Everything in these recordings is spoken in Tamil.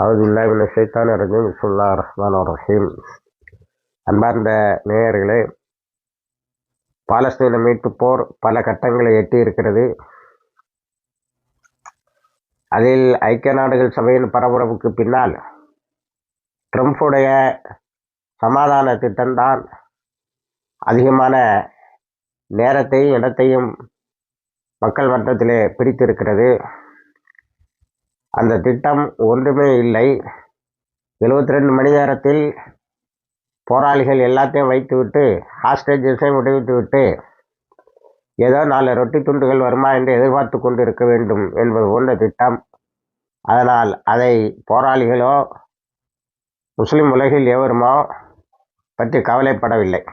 அவுதுபில்லாஹி மினஷ் ஷைத்தானிர் ரஜீம். பிஸ்மில்லாஹிர் ரஹ்மானிர் ரஹீம். அன்பார்ந்த நேயர்களே, பாலஸ்தீன மீட்பு போர் பல கட்டங்களை எட்டி இருக்கிறது. அதில் ஐக்கிய நாடுகள் சபையின் பரபரப்புக்கு பின்னால் ட்ரம்புடைய சமாதான திட்டம்தான் அதிகமான நேரத்தையும் இடத்தையும் மக்கள் மன்றத்திலே பிடித்திருக்கிறது. அந்த திட்டம் ஒன்றுமே இல்லை. 72 மணி நேரத்தில் போராளிகள் எல்லாத்தையும் வைத்துவிட்டு, ஹாஸ்டேஜஸையும் விடுவித்து விட்டு, ஏதோ 4 ரொட்டி துண்டுகள் வருமா என்று எதிர்பார்த்து கொண்டு இருக்க வேண்டும் என்பது போன்ற திட்டம். அதனால் அதை போராளிகளோ முஸ்லிம் உலகில் எவருமோ பற்றி கவலைப்படவில்லை.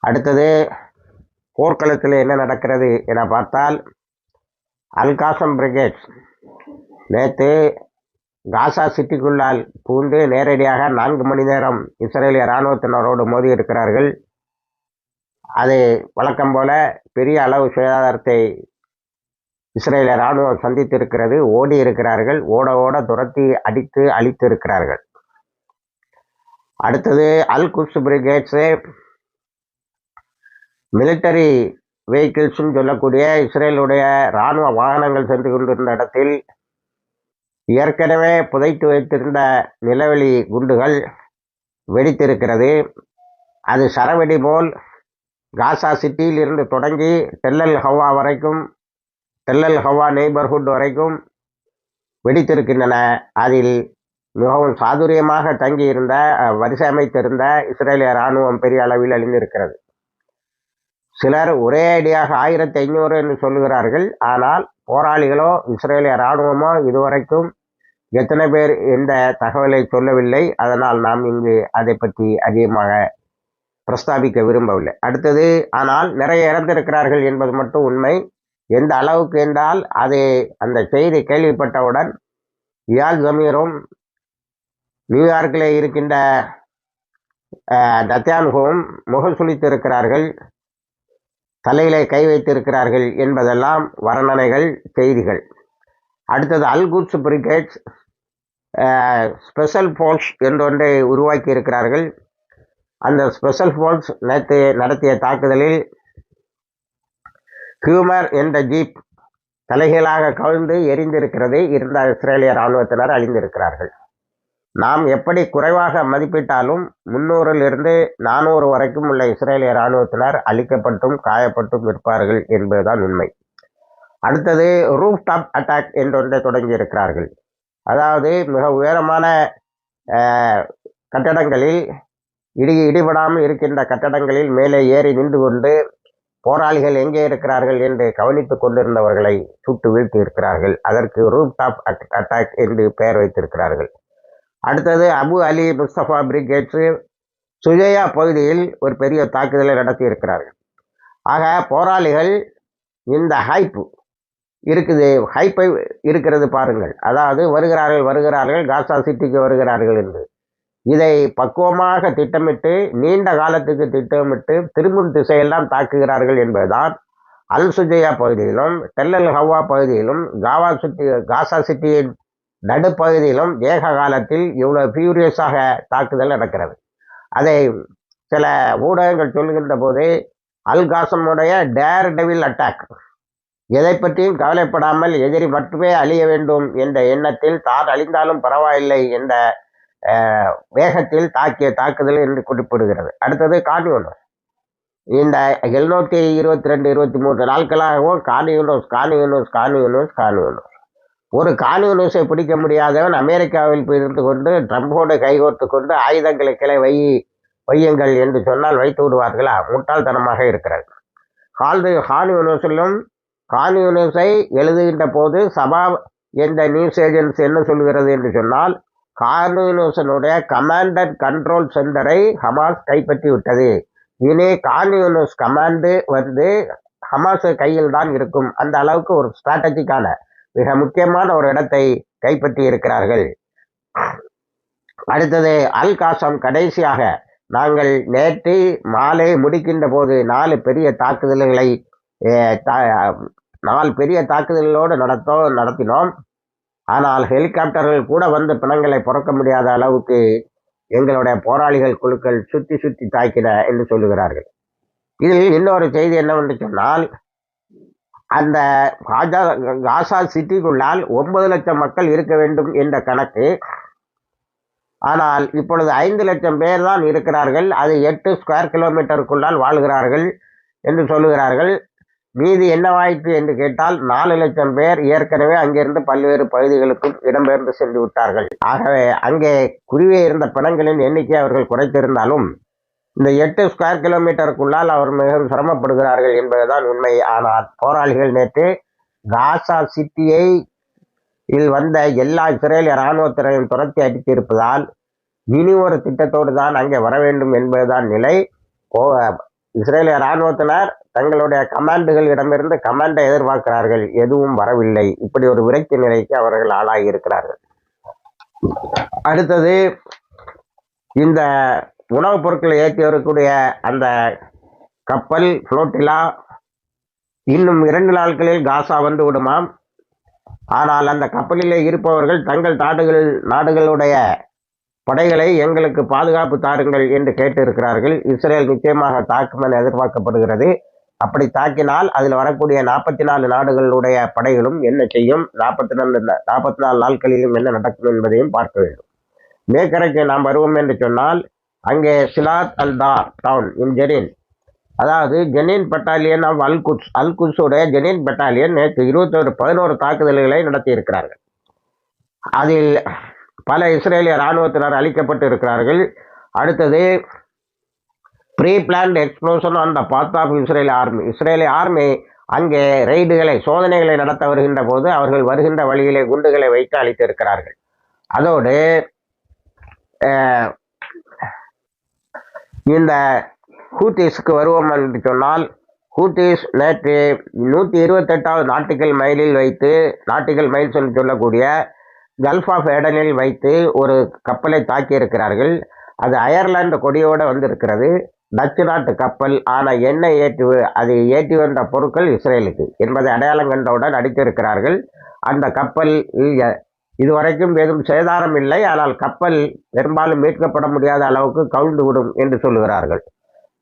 அடுத்தது போர்க்களத்தில் என்ன நடக்கிறது என பார்த்தால், அல்-காசம் பிரிகேட்ஸ் நேற்று காசா சிட்டிக்குள்ளால் பூந்து நேரடியாக 4 மணி நேரம் இஸ்ரேலிய இராணுவத்தினரோடு மோதி இருக்கிறார்கள். அது வழக்கம் போல பெரிய அளவு சேதாரத்தை இஸ்ரேலிய இராணுவம் சந்தித்திருக்கிறது. ஓடி இருக்கிறார்கள், ஓட ஓட துரத்தி அடித்து அழித்து இருக்கிறார்கள். அடுத்தது அல்-குட்ஸ் பிரிகேட்ஸு மிலிட்டரி வெஹிக்கிள்ஸ்ன்னு சொல்லக்கூடிய இஸ்ரேலுடைய இராணுவ வாகனங்கள் சென்று கொண்டிருந்த இடத்தில் ஏற்கனவே புதைத்து வைத்திருந்த நிலவெளி குண்டுகள் வெடித்திருக்கிறது. அது சரவெடி போல் காசா சிட்டியில் இருந்து தொடங்கி டெல்லல் ஹவ்வா நெய்பர்ஹுட் வரைக்கும் வெடித்திருக்கின்றன. அதில் மிகவும் சாதுரியமாக தங்கியிருந்த வரிசை அமைத்திருந்த இஸ்ரேலிய இராணுவம் பெரிய அளவில் அழிந்திருக்கிறது. சிலர் ஒரே அடியாக 1500 என்று சொல்லுகிறார்கள். ஆனால் போராளிகளோ இஸ்ரேலிய இராணுவமோ இதுவரைக்கும் எத்தனை பேர் என்ற தகவலை சொல்லவில்லை. அதனால் நாம் இங்கு அதை பற்றி அதிகமாக பிரஸ்தாபிக்க விரும்பவில்லை. அடுத்தது, ஆனால் நிறைய இறந்திருக்கிறார்கள் என்பது மட்டும் உண்மை. எந்த அளவுக்கு என்றால், அந்த செய்தி கேள்விப்பட்டவுடன் இயால் ஜமீரும் நியூயார்க்கில் இருக்கின்ற தத்யான்ஹுவும் முகம் சுளித்திருக்கிறார்கள், தலையிலே கை வைத்திருக்கிறார்கள் என்பதெல்லாம் வர்ணனைகள், செய்திகள். அடுத்தது அல்-குட்ஸ் பிரிகேட்ஸ் ஸ்பெஷல் ஃபோர்ஸ் என்றொன்றை உருவாக்கி இருக்கிறார்கள். அந்த ஸ்பெஷல் ஃபோர்ஸ் நேற்று நடத்திய தாக்குதலில் ஹியூமர் என்ற ஜீப் தலைகீழாக கவிழ்ந்து எரிந்திருக்கிறது. இருந்த இஸ்ரேலிய இராணுவத்தினர் அழிந்திருக்கிறார்கள். நாம் எப்படி குறைவாக மதிப்பிட்டாலும் 300 400 வரைக்கும் உள்ள இஸ்ரேலிய இராணுவத்தினர் அழிக்கப்பட்டும் காயப்பட்டும் இருப்பார்கள் என்பதுதான் உண்மை. அடுத்தது ரூஃப் டாப் அட்டாக் என்றொன்றை தொடங்கி இருக்கிறார்கள். அதாவது மிக உயரமான கட்டடங்களில் இடிபடாமல் இருக்கின்ற கட்டடங்களில் மேலே ஏறி நின்று கொண்டு போராளிகள் எங்கே இருக்கிறார்கள் என்று கவனித்து கொண்டிருந்தவர்களை சுட்டு வீழ்த்தி இருக்கிறார்கள். அதற்கு ரூஃப் டாப் அட்டாக் என்று பெயர் வைத்திருக்கிறார்கள். அடுத்தது அபு அலி முஸ்தபா பிரிகேட்ஸு சுஜையா பகுதியில் ஒரு பெரிய தாக்குதலை நடத்தி இருக்கிறார்கள். ஆக போராளிகள் இந்த ஹைப்பை இருக்கிறது பாருங்கள். அதாவது வருகிறார்கள் காசா சிட்டிக்கு வருகிறார்கள் என்று இதை பக்குவமாக திட்டமிட்டு நீண்ட காலத்துக்கு திட்டமிட்டு திரும்பும் திசையெல்லாம் தாக்குகிறார்கள் என்பதுதான். அல் சுஜையா பகுதியிலும் டெல்லல் ஹவ்வா பகுதியிலும் காசா சிட்டியின் நடுப்பகுதியிலும் ஏக காலத்தில் இவ்வளவு ஃபியூரியஸாக தாக்குதல் நடக்கிறது. அதை சில ஊடகங்கள் சொல்கின்ற போது அல்-காசமுடைய டேர் டெவில் அட்டாக், எதை பற்றியும் கவலைப்படாமல் எதிரி மட்டுமே அழிய வேண்டும் என்ற எண்ணத்தில் தான் அழிந்தாலும் பரவாயில்லை என்ற வேகத்தில் தாக்கிய தாக்குதல் என்று குறிப்பிடுகிறது. அடுத்தது கான்யூனஸ். இந்த 722 23 நாட்களாகவும் கான்யூனஸ். ஒரு கான்யூனஸை பிடிக்க முடியாதவன் அமெரிக்காவில் இருந்து கொண்டு ட்ரம்போடு கைகோர்த்து கொண்டு ஆயுதங்களை கிளை வையுங்கள் என்று சொன்னால் வைத்து விடுவார்களா? முட்டாள்தனமாக இருக்கிறது. கான்யூனஸை எழுதுகின்ற போது சபா என்ற நியூஸ் ஏஜென்சி என்ன சொல்கிறது என்று சொன்னால், கான்யூனஸனுடைய கமாண்ட் அண்ட் கண்ட்ரோல் சென்டரை ஹமாஸ் கைப்பற்றி விட்டது. இனி கான்யூனஸ் கமாண்டு ஹமாஸ் கையில் தான் இருக்கும். அந்த அளவுக்கு ஒரு ஸ்ட்ராட்டஜிக்கான மிக முக்கியமான ஒரு இடத்தை கைப்பற்றி இருக்கிறார்கள். அடுத்தது அல்-காசம். கடைசியாக நாங்கள் நேற்று மாலை முடிக்கின்ற போது 4 பெரிய தாக்குதல்களோடு நடத்தினோம். ஆனால் ஹெலிகாப்டர்கள் கூட வந்து பிணங்களை புறக்க முடியாத அளவுக்கு எங்களுடைய போராளிகள் குழுக்கள் சுற்றி சுற்றி தாக்கின என்று சொல்லுகிறார்கள். இதில் இன்னொரு செய்தி என்னவென்று சொன்னால், அந்த காசா சிட்டிக்குள்ளால் 9 லட்சம் மக்கள் இருக்க வேண்டும் என்ற கணக்கு. ஆனால் இப்பொழுது 5 லட்சம் பேர் தான் இருக்கிறார்கள். அது 8 ஸ்கொயர் கிலோமீட்டருக்குள்ளால் வாழ்கிறார்கள் என்று சொல்லுகிறார்கள். மீதி என்னவாயிற்று என்று கேட்டால் 4 லட்சம் பேர் ஏற்கனவே அங்கிருந்து பல்வேறு பகுதிகளுக்கும் இடம்பெயர்ந்து சென்று விட்டார்கள். ஆகவே அங்கே குருவே இருந்த பிணங்களின் எண்ணிக்கை அவர்கள் குறைத்திருந்தாலும் இந்த 8 ஸ்கொயர் கிலோமீட்டருக்குள்ளால் அவர் மிகவும் சிரமப்படுகிறார்கள் என்பதுதான் உண்மை. ஆனால் போராளிகள் நேற்று காசா சிட்டியை வந்த எல்லா இஸ்ரேலிய இராணுவத்தினரையும் துரத்தி அடித்திருப்பதால் இனி ஒரு திட்டத்தோடு தான் அங்கே வர வேண்டும் என்பதுதான் நிலை. இஸ்ரேலிய இராணுவத்தினர் தங்களுடைய கமாண்டுகளிடமிருந்து கமாண்டை எதிர்பார்க்கிறார்கள், எதுவும் வரவில்லை. இப்படி ஒரு விரக்தி நிலைக்கு அவர்கள் ஆளாகி இருக்கிறார்கள். அடுத்தது, இந்த உணவுப் பொருட்களை ஏற்றி வரக்கூடிய அந்த கப்பல் புளோட்டிலா இன்னும் 2 நாட்களில் காசா வந்து விடுமாம். ஆனால் அந்த கப்பலிலே இருப்பவர்கள் தங்கள் நாடுகளுடைய படைகளை எங்களுக்கு பாதுகாப்பு தாருங்கள் என்று கேட்டிருக்கிறார்கள். இஸ்ரேல் நிச்சயமாக தாக்கும் என எதிர்பார்க்கப்படுகிறது. அப்படி தாக்கினால் அதில் வரக்கூடிய 44 நாடுகளுடைய படைகளும் என்ன செய்யும், 44 நாட்களிலும் என்ன நடக்கும் என்பதையும் பார்க்க வேண்டும். மேற்கரைக்கு நாம் வருவோம் என்று சொன்னால், அங்கே சிலாத் அல்-தார் டவுன் இன் ஜெனின், அதாவது ஜெனின் பட்டாலியன் ஆஃப் அல்குட்ஸுடைய ஜெனின் பட்டாலியன் நேற்று 11 தாக்குதல்களை நடத்தியிருக்கிறார்கள். அதில் பல இஸ்ரேலிய இராணுவத்தினர் அழிக்கப்பட்டு இருக்கிறார்கள். அடுத்தது, pre plant explosion on the path of இஸ்ரேலிய ஆர்மி அங்கே ரெய்டுகளை சோதனைகளை நடத்த வருகின்ற போது அவர்கள் வருகின்ற வழியிலே குண்டுகளை வைத்து அழித்திருக்கிறார்கள். அதோடு இந்த ஹூத்திஸ்க்கு வருவோம் என்று சொன்னால், ஹூத்திஸ் நேற்று 128வது நாட்டிக்கல் மைலில் வைத்து, நாட்டிக்கல் மைல்ஸ் என்று சொல்லக்கூடிய கல்ஃப் ஆஃப் ஏடனில் வைத்து ஒரு கப்பலை தாக்கியிருக்கிறார்கள். அது அயர்லாந்து கொடியோடு வந்திருக்கிறது. டச்சு நாட்டு கப்பல். ஆனால் எண்ணெய் அது ஏற்றி வந்த பொருட்கள் இஸ்ரேலுக்கு என்பதை அடையாளம் கண்டவுடன் அடித்திருக்கிறார்கள். அந்த கப்பல் இதுவரைக்கும் எதுவும் சேதாரம் இல்லை. ஆனால் கப்பல் பெரும்பாலும் மீட்கப்பட முடியாத அளவுக்கு கவிழ்ந்து விடும் என்று சொல்லுகிறார்கள்.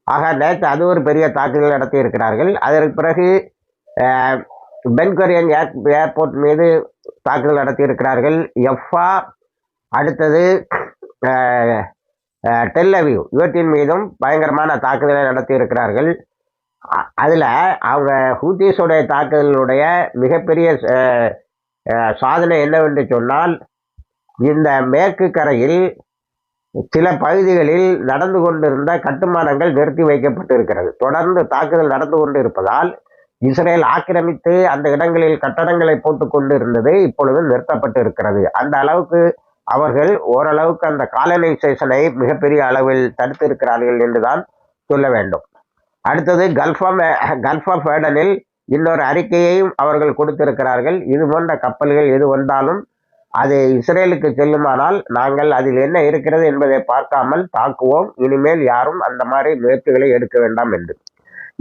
ஆக நேற்று அது ஒரு பெரிய தாக்குதல் நடத்தி இருக்கிறார்கள். அதற்கு பிறகு பென்குரியன் ஏர்போர்ட் மீது தாக்குதல் நடத்தியிருக்கிறார்கள். எஃபா, அடுத்தது டெல் அவீவ், இவற்றின் மீதும் பயங்கரமான தாக்குதலை நடத்தியிருக்கிறார்கள். அதில் அவங்க ஹூத்திஸுடைய தாக்குதலுடைய மிகப்பெரிய சாதனை என்னவென்று சொன்னால், இந்த மேற்கு கரையில் சில பகுதிகளில் நடந்து கொண்டிருந்த கட்டுமானங்கள் நிறுத்தி வைக்கப்பட்டிருக்கிறது. தொடர்ந்து தாக்குதல் நடந்து கொண்டு இருப்பதால் இஸ்ரேல் ஆக்கிரமித்து அந்த இடங்களில் கட்டடங்களை போட்டு கொண்டு இருந்தது இப்பொழுது நிறுத்தப்பட்டு இருக்கிறது. அந்த அளவுக்கு அவர்கள் ஓரளவுக்கு அந்த காலனைசேஷனை மிகப்பெரிய அளவில் தடுத்து இருக்கிறார்கள் என்றுதான் சொல்ல வேண்டும். அடுத்தது, கல்ஃப் ஆஃப் ஏடனில் இன்னொரு அறிக்கையையும் அவர்கள் கொடுத்திருக்கிறார்கள். இது போன்ற கப்பல்கள் எது வந்தாலும் அது இஸ்ரேலுக்கு செல்லுமானால் நாங்கள் அதில் என்ன இருக்கிறது என்பதை பார்க்காமல் தாக்குவோம். இனிமேல் யாரும் அந்த மாதிரி முயற்சிகளை எடுக்க வேண்டாம் என்று.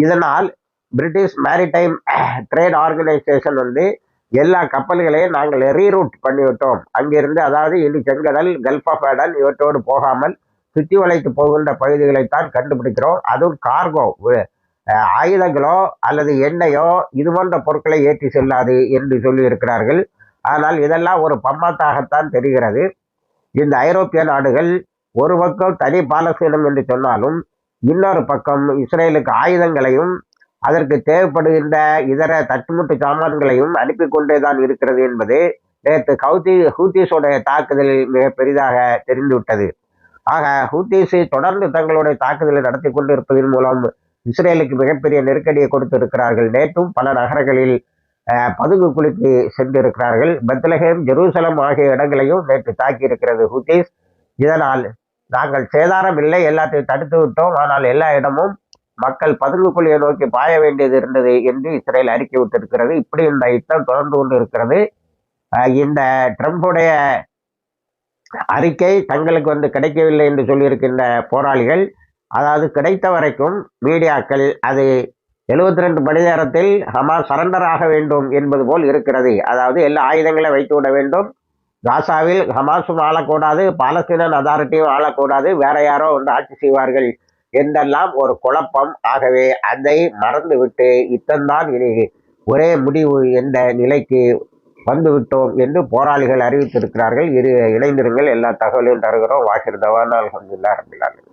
இதனால் பிரிட்டிஷ் மேரிடைம் ட்ரேட் ஆர்கனைசேஷன் எல்லா கப்பல்களையும் நாங்கள் ரீரூட் பண்ணிவிட்டோம். அங்கிருந்து, அதாவது இனி செங்கடல், கல்ஃப் ஆஃப் ஏடன் இவற்றோடு போகாமல் சுற்றி வளைத்து போகின்ற பகுதிகளைத்தான் கண்டுபிடிக்கிறோம். அதுவும் கார்கோ, ஆயுதங்களோ அல்லது எண்ணெயோ இது போன்ற பொருட்களை ஏற்றி செல்லாது என்று சொல்லியிருக்கிறார்கள். ஆனால் இதெல்லாம் ஒரு பம்மாத்தாகத்தான் தெரிகிறது. இந்த ஐரோப்பிய நாடுகள் ஒரு பக்கம் தனி பாலஸ்தீனம் என்று சொன்னாலும், இன்னொரு பக்கம் இஸ்ரேலுக்கு ஆயுதங்களையும் அதற்கு தேவைப்படுகின்ற இதர தட்டுமுட்டு சாமான்களையும் அனுப்பி கொண்டே தான் இருக்கிறது என்பது நேற்று ஹூத்திஸுடைய தாக்குதலில் மிக பெரிதாக தெரிந்துவிட்டது. ஆக ஹூத்திஸ் தொடர்ந்து தங்களுடைய தாக்குதலை நடத்தி கொண்டு இருப்பதன் மூலம் இஸ்ரேலுக்கு மிகப்பெரிய நெருக்கடியை கொடுத்திருக்கிறார்கள். நேற்றும் பல நகரங்களில் பதுங்கு குழிக்கு சென்றிருக்கிறார்கள். பெத்லஹேம், ஜெருசலம் ஆகிய இடங்களையும் நேற்று தாக்கி இருக்கிறது ஹூத்திஸ். இதனால் நாங்கள் சேதாரம் இல்லை, எல்லாத்தையும் தடுத்து விட்டோம், ஆனால் எல்லா இடமும் மக்கள் பதுங்கு குழியை நோக்கி பாய வேண்டியது இருந்தது என்று இஸ்ரேல் அறிக்கை விட்டிருக்கிறது. இப்படி இந்த யுத்தம் தொடர்ந்து கொண்டு இருக்கிறது. இந்த ட்ரம்புடைய அறிக்கை தங்களுக்கு கிடைக்கவில்லை என்று சொல்லியிருக்கின்ற போராளிகள், அதாவது கிடைத்த வரைக்கும் மீடியாக்கள் அது 72 மணி நேரத்தில் ஹமாஸ் சரண்டர் ஆக வேண்டும் என்பது போல் இருக்கிறது. அதாவது எல்லா ஆயுதங்களை வைத்து விட வேண்டும். காசாவில் ஹமாஸும் ஆளக்கூடாது, பாலஸ்தீனன் அதாரிட்டியும் ஆளக்கூடாது, வேற யாரோ வந்து ஆட்சி செய்வார்கள் என்றெல்லாம் ஒரு குழப்பம். ஆகவே அதை மறந்துவிட்டு இத்தன்தான் இனி ஒரே முடிவு என்ற நிலைக்கு வந்துவிட்டோம் என்று போராளிகள் அறிவித்திருக்கிறார்கள். இணைந்திருங்கள், எல்லா தகவலையும் தருகிறோம். வாஹிர் தவானா அல்ஹம்துலில்லாஹ் ரப்பில் ஆலமீன்.